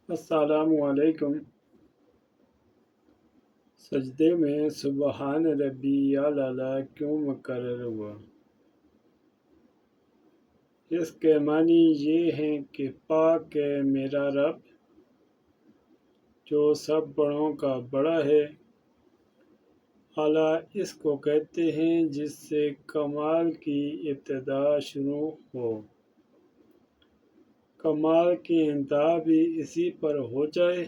السلام علیکم۔ سجدے میں سبحان ربی الاعلیٰ کیوں مکرر ہوا؟ اس کے معنی یہ ہیں کہ پاک ہے میرا رب جو سب بڑوں کا بڑا ہے۔ اعلیٰ اس کو کہتے ہیں جس سے کمال کی ابتدا شروع ہو، کمال کی انتہا بھی اسی پر ہو جائے،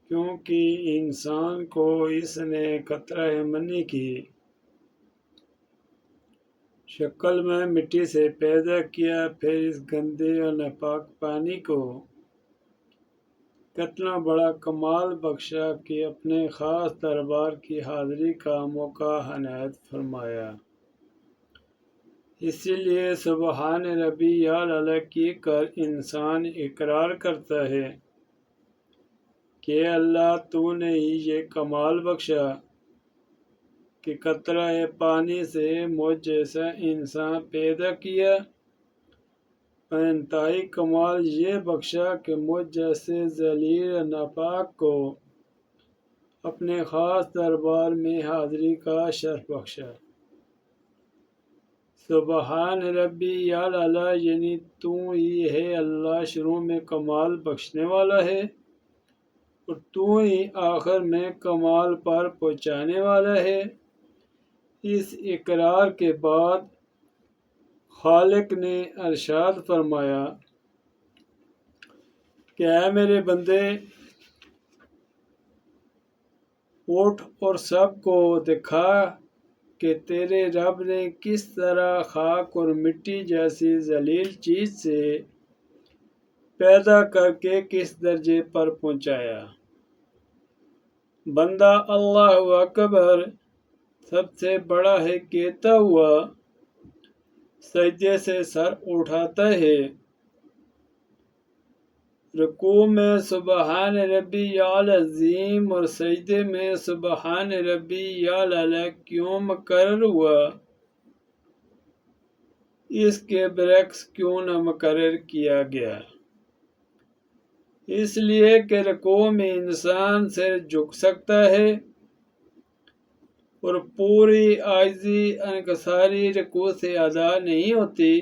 کیونکہ انسان کو اس نے قطرہ منی کی شکل میں مٹی سے پیدا کیا، پھر اس گندے اور ناپاک پانی کو کتنا بڑا کمال بخشا کہ اپنے خاص دربار کی حاضری کا موقع عنایت فرمایا۔ اسی لیے سبحان ربی الاعلیٰ کی کر انسان اقرار کرتا ہے کہ اللہ تو نے ہی یہ کمال بخشا کہ قطرہ پانی سے مجھ جیسا انسان پیدا کیا، اور انتہائی کمال یہ بخشا کہ مجھ جیسے ذلیل و ناپاک کو اپنے خاص دربار میں حاضری کا شرف بخشا۔ سبحان ربی الاعلیٰ یعنی تو ہی ہے اللہ شروع میں کمال بخشنے والا ہے، اور تو ہی آخر میں کمال پر پہنچانے والا ہے۔ اس اقرار کے بعد خالق نے ارشاد فرمایا کہ اے میرے بندے، اٹھ اور سب کو دکھا کہ تیرے رب نے کس طرح خاک اور مٹی جیسی ذلیل چیز سے پیدا کر کے کس درجے پر پہنچایا۔ بندہ اللہ اکبر سب سے بڑا ہے کہتا ہوا سجدے سے سر اٹھاتا ہے، رکوع میں سبحان ربی العظیم اور سجدے میں سبحان ربی الاعلیٰ کیوں مکرر ہوا، اس کے برعکس کیوں نہ مکرر کیا گیا؟ اس لیے کہ رکوع میں انسان سر جھک سکتا ہے اور پوری عاجزی انکساری رکوع سے ادا نہیں ہوتی،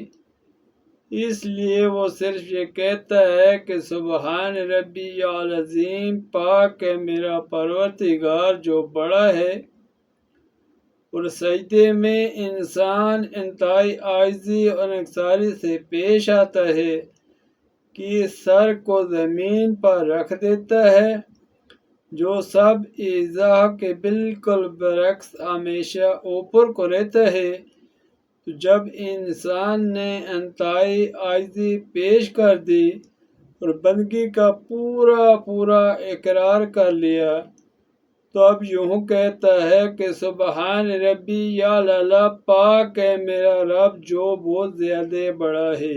اس لیے وہ صرف یہ کہتا ہے کہ سبحان ربی العظیم، پاک ہے میرا پروردگار جو بڑا ہے، اور سجدے میں انسان انتہائی عاجزی اور انکساری سے پیش آتا ہے کہ سر کو زمین پر رکھ دیتا ہے، جو سب اعضاء کے بالکل برعکس ہمیشہ اوپر کو رہتا ہے۔ تو جب انسان نے انتہائی عاجزی پیش کر دی اور بندگی کا پورا اقرار کر لیا، تو اب یوں کہتا ہے کہ سبحان ربی الاعلیٰ، پاک ہے میرا رب جو بہت زیادہ بڑا ہے۔